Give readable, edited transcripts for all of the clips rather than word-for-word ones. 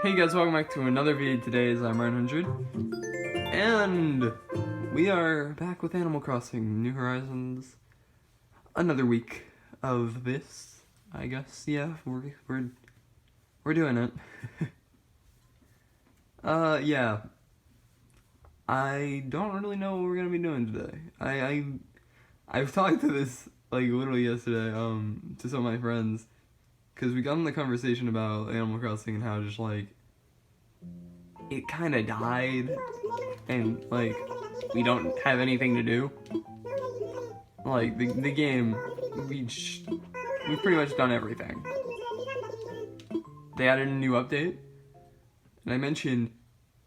Hey guys, welcome back to another video. Today is I'm100, and we are back with Animal Crossing New Horizons. Another week of this, I guess. Yeah, we're doing it. Yeah. I don't really know what we're gonna be doing today. I've talked to this like literally yesterday to some of my friends, because we got in the conversation about Animal Crossing and how just like it kind of died and like we don't have anything to do. Like the game, we've pretty much done everything. They added a new update, and I mentioned,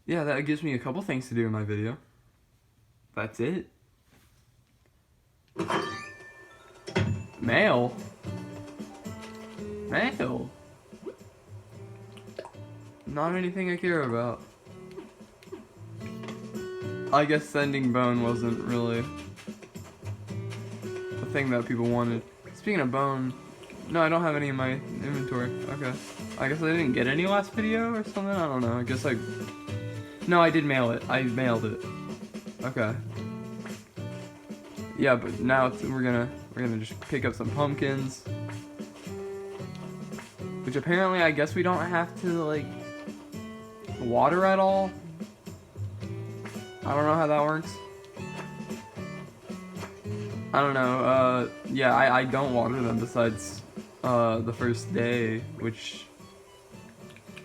yeah, that gives me a couple things to do in my video. That's it. Mail? Mail? Not anything I care about. I guess sending bone wasn't really the thing that people wanted. Speaking of bone, no, I don't have any in my inventory. Okay. I guess I didn't get any last video or something? I don't know. I guess no, I did mail it. I mailed it. Okay. Yeah, but now we're gonna just pick up some pumpkins. Which apparently I guess we don't have to like water at all. I don't know how that works. I don't know. Yeah, I don't water them besides the first day, which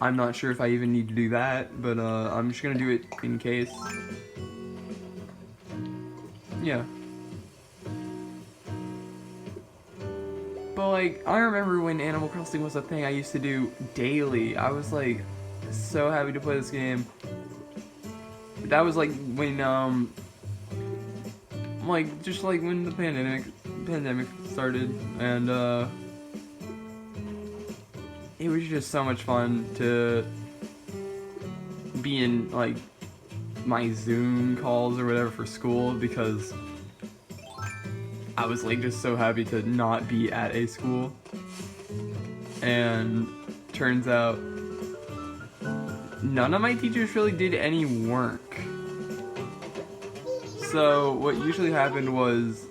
I'm not sure if I even need to do that, but I'm just gonna do it in case. Yeah. But like, I remember when Animal Crossing was a thing I used to do daily. I was like so happy to play this game. That was like when like just like when the pandemic started, and it was just so much fun to be in like my Zoom calls or whatever for school, because I was like just so happy to not be at a school. And turns out none of my teachers really did any work. So what usually happened was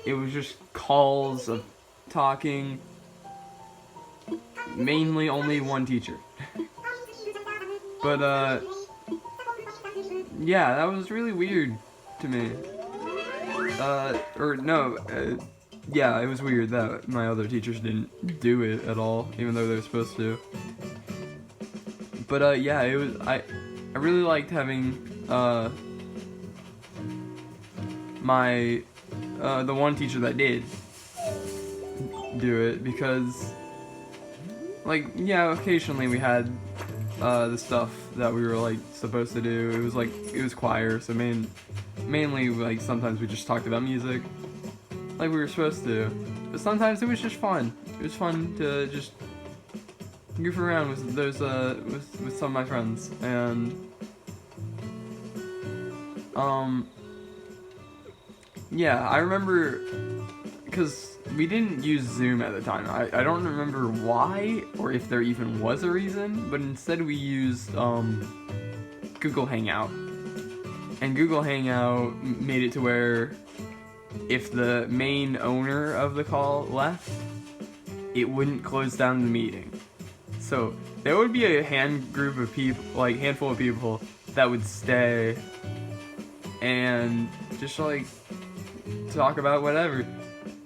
it was just calls of talking, mainly only one teacher. But yeah, that was really weird to me. Yeah, it was weird that my other teachers didn't do it at all, even though they were supposed to. But yeah, it was I really liked having the one teacher that did do it, because like, yeah, occasionally we had the stuff that we were like supposed to do. It was choir, so mainly like sometimes we just talked about music like we were supposed to, but sometimes it was just fun. It was fun to just goof around with those with some of my friends. And yeah, I remember, because we didn't use Zoom at the time. I don't remember why, or if there even was a reason, but instead we used Google Hangout. And Google Hangout made it to where if the main owner of the call left, it wouldn't close down the meeting. So there would be a handful of people that would stay and just like talk about whatever.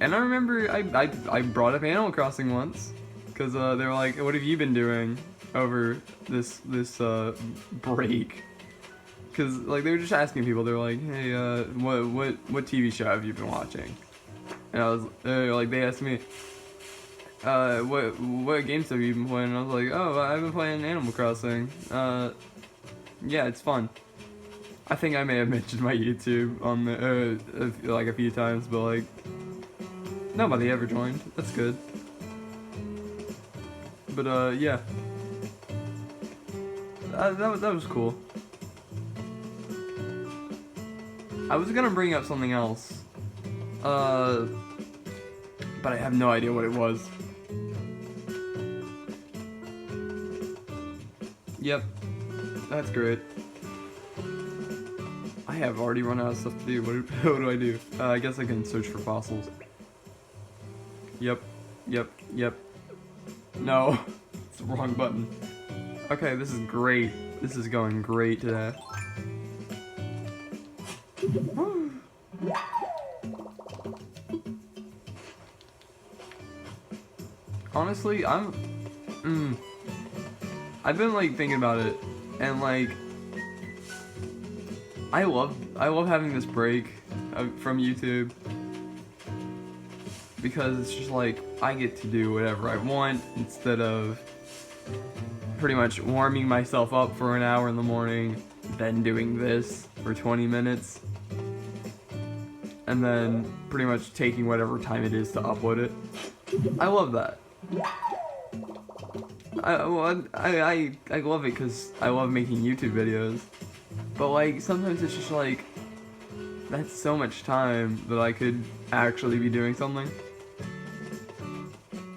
And I remember I brought up Animal Crossing once, because they were like, "What have you been doing over this break?" Because like they were just asking people. They were like, "Hey, what TV show have you been watching?" And I was like, they asked me, what games have you been playing?" And I was like, "Oh, I've been playing Animal Crossing. Yeah, it's fun." I think I may have mentioned my YouTube on the like a few times, but like nobody ever joined. That's good. But yeah, that was cool. I was gonna bring up something else, but I have no idea what it was. Yep. That's great. I have already run out of stuff to do. What do I do? I guess I can search for fossils. Yep. No. It's the wrong button. Okay, this is great. This is going great today. Honestly, I've been like thinking about it, and like I love having this break from YouTube, because it's just like I get to do whatever I want instead of pretty much warming myself up for an hour in the morning, then doing this for 20 minutes, and then pretty much taking whatever time it is to upload it. I love that. I love it because I love making YouTube videos, but like sometimes it's just like that's so much time that I could actually be doing something,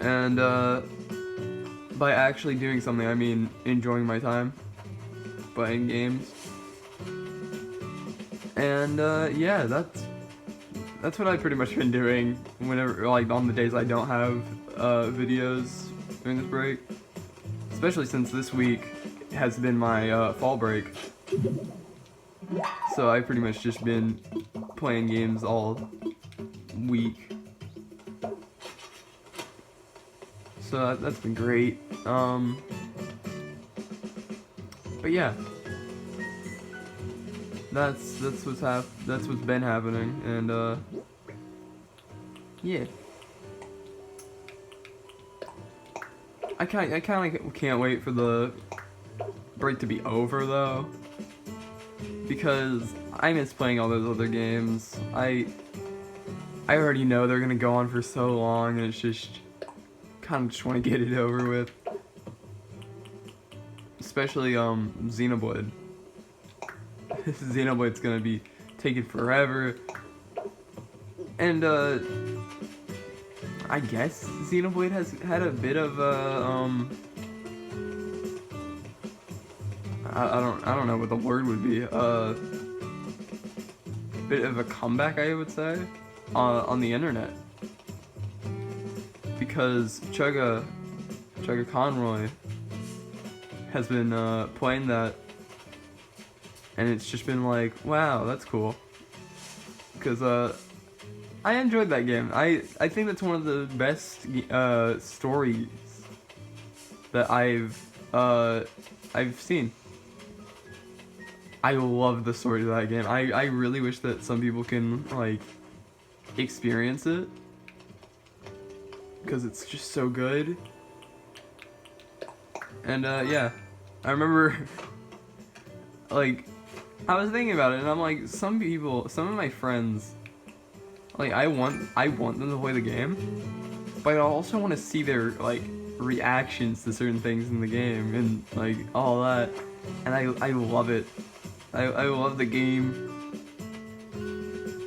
and by actually doing something I mean enjoying my time playing games, and yeah, that's what I've pretty much been doing whenever, like, on the days I don't have videos during this break. Especially since this week has been my fall break. So I've pretty much just been playing games all week. So that's been great. But yeah. That's what's been happening, and yeah. I kind of can't wait for the break to be over though, because I miss playing all those other games. I already know they're gonna go on for so long, and it's just kind of just want to get it over with. Especially Xenoblade. Xenoblade's gonna be taking forever, and I guess Xenoblade has had a bit of a I don't know what the word would be, bit of a comeback, I would say, on the internet, because Chugga Conroy has been playing that, and it's just been like, wow, that's cool, because I enjoyed that game. I think that's one of the best stories that I've seen. I love the story of that game. I really wish that some people can like experience it, because it's just so good. And yeah, I remember like I was thinking about it, and I'm like, some of my friends, like, I want them to play the game, but I also want to see their, like, reactions to certain things in the game, and, like, all that, and I love it. I love the game.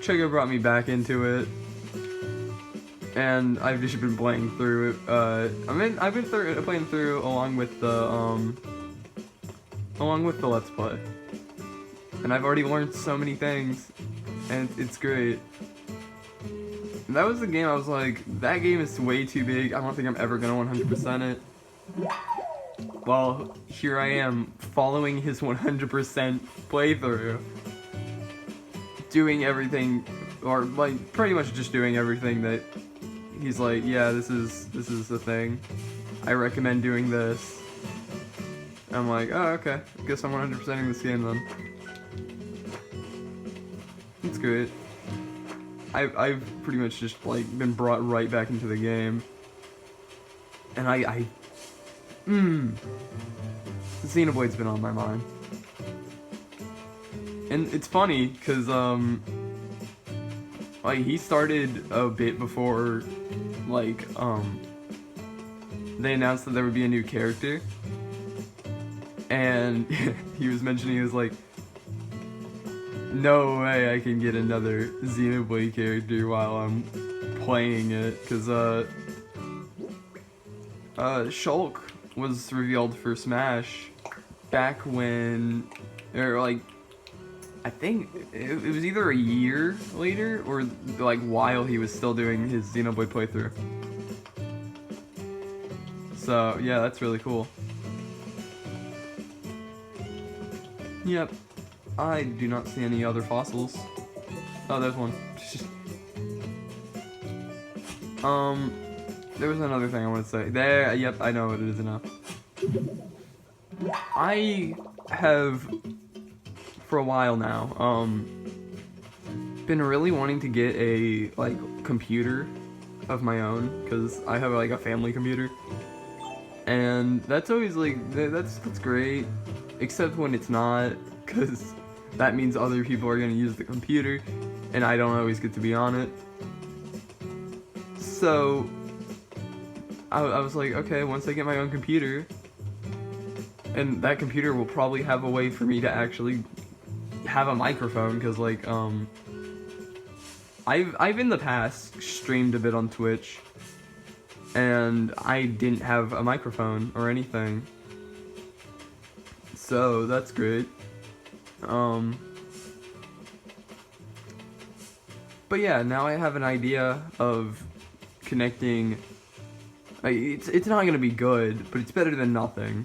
Chugga brought me back into it, and I've just been playing through it. I've been playing through along with the Let's Play, and I've already learned so many things, and it's great. That was the game I was like, that game is way too big, I don't think I'm ever gonna 100% it. Well, here I am, following his 100% playthrough. Doing everything, or like, pretty much just doing everything that he's like, yeah, this is the thing. I recommend doing this. I'm like, oh, okay, I guess I'm 100%ing this game then. It's great. I've pretty much just like been brought right back into the game, and Xenoblade's been on my mind, and it's funny because like he started a bit before like they announced that there would be a new character, and he was mentioning, he was like, no way I can get another Xenoblade character while I'm playing it, because Shulk was revealed for Smash, back when, or like, I think it was either a year later or like while he was still doing his Xenoblade playthrough. So yeah, that's really cool. Yep, I do not see any other fossils. Oh, there's one. There was another thing I wanted to say. There, yep, I know what it is now. I have, for a while now, been really wanting to get a, like, computer of my own, because I have, like, a family computer. And that's always, like, that's great, except when it's not, because that means other people are going to use the computer, and I don't always get to be on it. So, I was like, okay, once I get my own computer, and that computer will probably have a way for me to actually have a microphone, because, like, I've in the past streamed a bit on Twitch, and I didn't have a microphone or anything. So, that's great. But yeah, now I have an idea of connecting. It's not gonna be good, but it's better than nothing.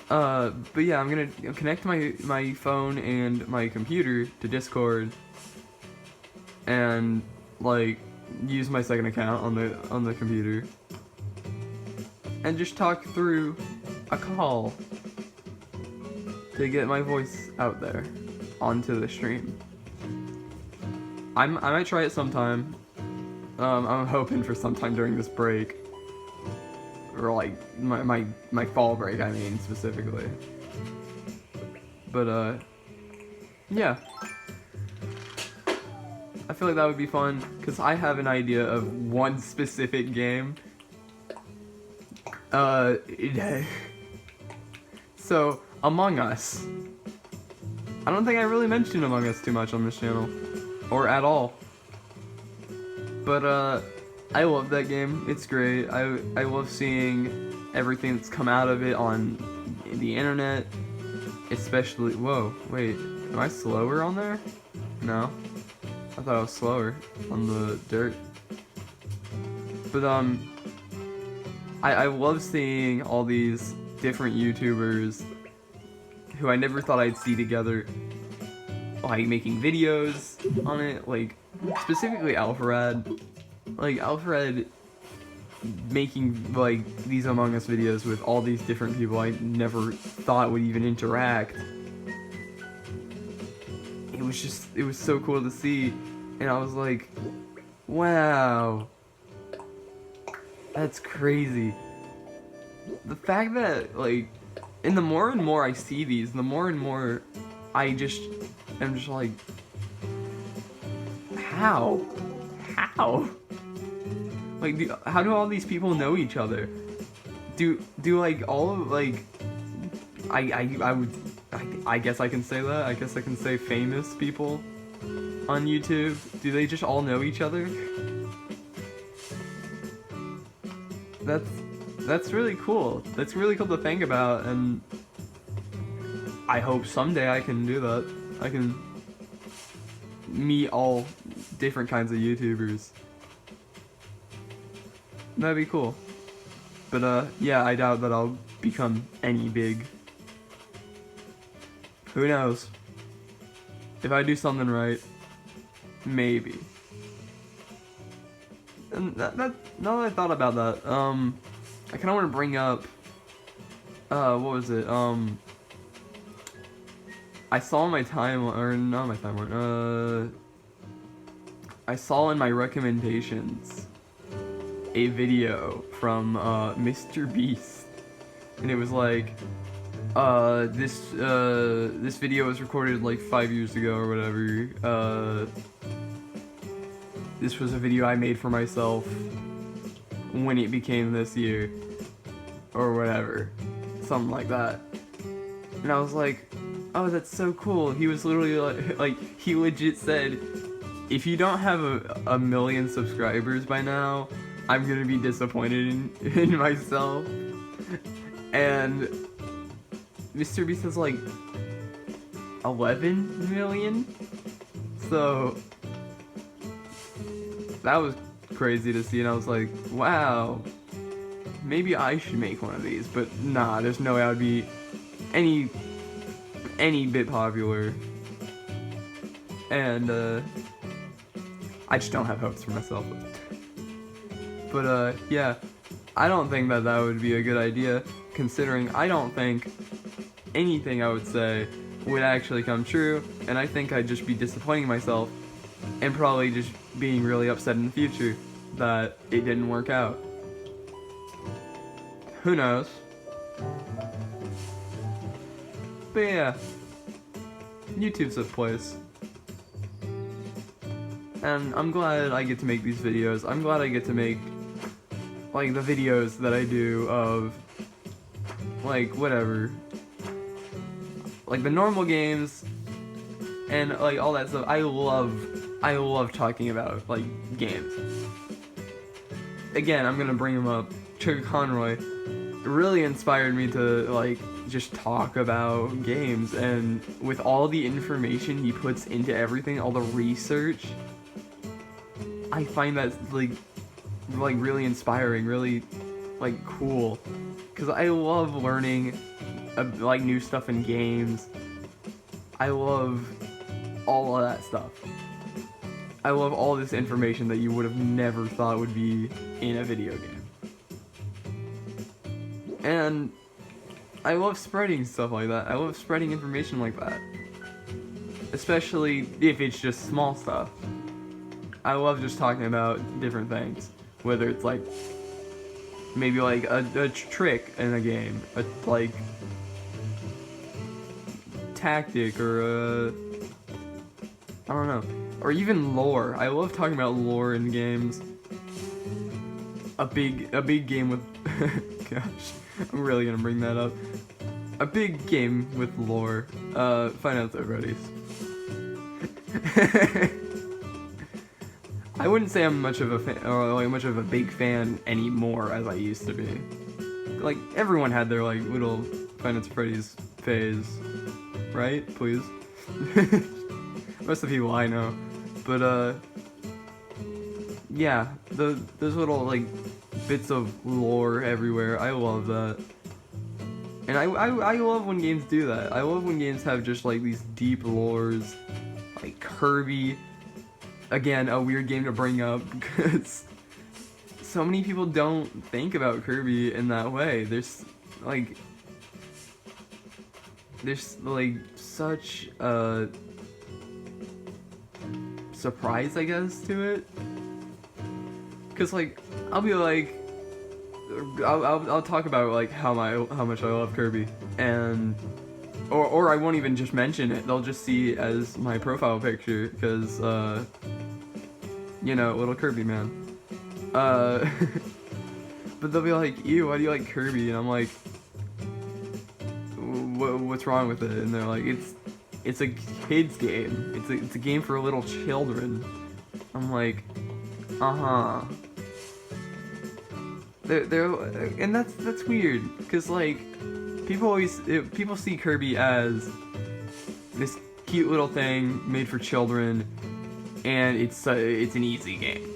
But yeah, I'm gonna connect my phone and my computer to Discord, and like use my second account on the computer, and just talk through a call to get my voice out there onto the stream. I might try it sometime. I'm hoping for sometime during this break, or like my fall break, I mean, specifically. But yeah, I feel like that would be fun, because I have an idea of one specific game. So Among Us. I don't think I really mentioned Among Us too much on this channel, or at all. But I love that game. It's great. I love seeing everything that's come out of it on the internet, especially. Whoa, wait, am I slower on there? No, I thought I was slower on the dirt. But I love seeing all these different YouTubers who I never thought I'd see together, like making videos on it, like specifically Alpharad. Like Alpharad making like these Among Us videos with all these different people I never thought would even interact. It was so cool to see, and I was like, wow, that's crazy. The fact that, like, and the more and more I see these, the more and more I just am just like, how? Like, how do all these people know each other? Do like all of, like, I guess I can say that. I guess I can say famous people on YouTube. Do they just all know each other? That's really cool. That's really cool to think about, and I hope someday I can do that. I can meet all different kinds of YouTubers. That'd be cool. But yeah, I doubt that I'll become any big. Who knows? If I do something right, maybe. And now that I thought about that, I kind of want to bring up, what was it? I saw on my timeline, or not my timeline, I saw in my recommendations a video from Mr. Beast, and it was like, this video was recorded like 5 years ago or whatever. This was a video I made for myself when it became this year, or whatever, something like that. And I was like, oh, that's so cool. He was literally like he legit said, if you don't have a million subscribers by now, I'm gonna be disappointed in myself. And Mr. Beast has like 11 million. So that was crazy to see, and I was like, wow, maybe I should make one of these. But nah, there's no way I would be any bit popular. And I just don't have hopes for myself. But yeah, I don't think that would be a good idea, considering I don't think anything I would say would actually come true, and I think I'd just be disappointing myself and probably just being really upset in the future that it didn't work out. Who knows? But yeah, YouTube's a place. And I'm glad I get to make these videos. I'm glad I get to make, like, the videos that I do of, like, whatever. Like, the normal games and, like, all that stuff. I love talking about, like, games. Again, I'm gonna bring him up. Trigger Conroy really inspired me to, like, just talk about games. And with all the information he puts into everything, all the research, I find that like really inspiring, really like cool, because I love learning like new stuff in games. I love all of that stuff. I love all this information that you would have never thought would be in a video game. And I love spreading stuff like that. I love spreading information like that, especially if it's just small stuff. I love just talking about different things, whether it's like maybe like a trick in a game, a like tactic, or I don't know, or even lore. I love talking about lore in games. A big game with gosh, I'm really gonna bring that up. A big game with lore. Find out at Freddy's. I wouldn't say I'm much of a fan, or like much of a big fan anymore as I used to be. Like, everyone had their like little Five Nights at Freddy's phase, right? Please. Most of the people I know, but yeah, those little like bits of lore everywhere. I love that, and I love when games do that. I love when games have just like these deep lores, like Kirby. Again, a weird game to bring up because so many people don't think about Kirby in that way. There's like such a surprise, I guess, to it. Cause like I'll be like, I'll talk about like how much I love Kirby, and or I won't even just mention it. They'll just see it as my profile picture, because you know, little Kirby man. But they'll be like, ew, why do you like Kirby? And I'm like, what's wrong with it? And they're like, it's a kid's game. It's a game for little children. I'm like, uh-huh. And that's weird, because like people see Kirby as this cute little thing made for children, and it's an easy game.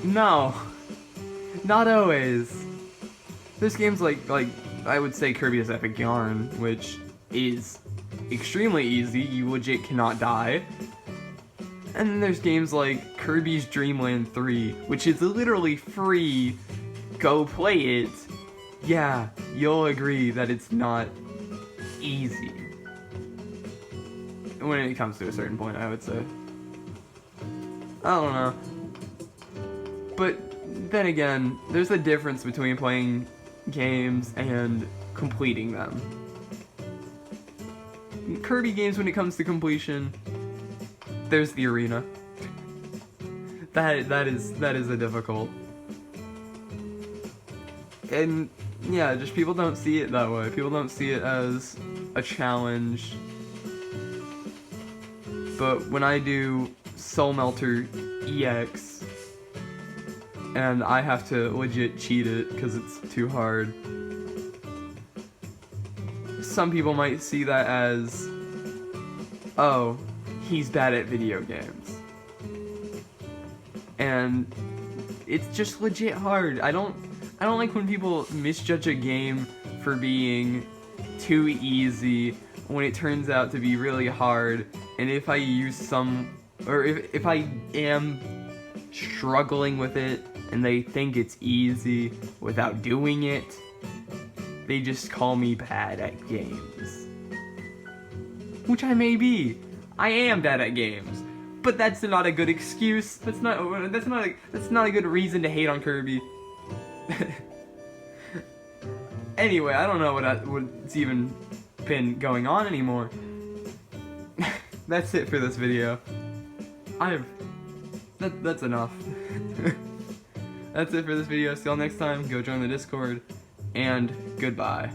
No, not always. There's games like I would say Kirby's Epic Yarn, which is extremely easy. You legit cannot die. And then there's games like Kirby's Dream Land 3, which is literally free. Go play it. Yeah, you'll agree that it's not easy. When it comes to a certain point, I would say. I don't know. But then again, there's a difference between playing games and completing them. Kirby games, when it comes to completion, there's the arena. That is a difficult. And yeah, just people don't see it that way. People don't see it as a challenge. But when I do Soul Melter EX, and I have to legit cheat it because it's too hard, some people might see that as, oh, he's bad at video games. And it's just legit hard. I don't like when people misjudge a game for being too easy when it turns out to be really hard. And if I use if I am struggling with it and they think it's easy without doing it, they just call me bad at games. Which I may be. I am bad at games. But that's not a good excuse. That's not a good reason to hate on Kirby. Anyway, I don't know what's even been going on anymore. That's it for this video. That's enough. That's it for this video. See y'all next time. Go join the Discord, and goodbye.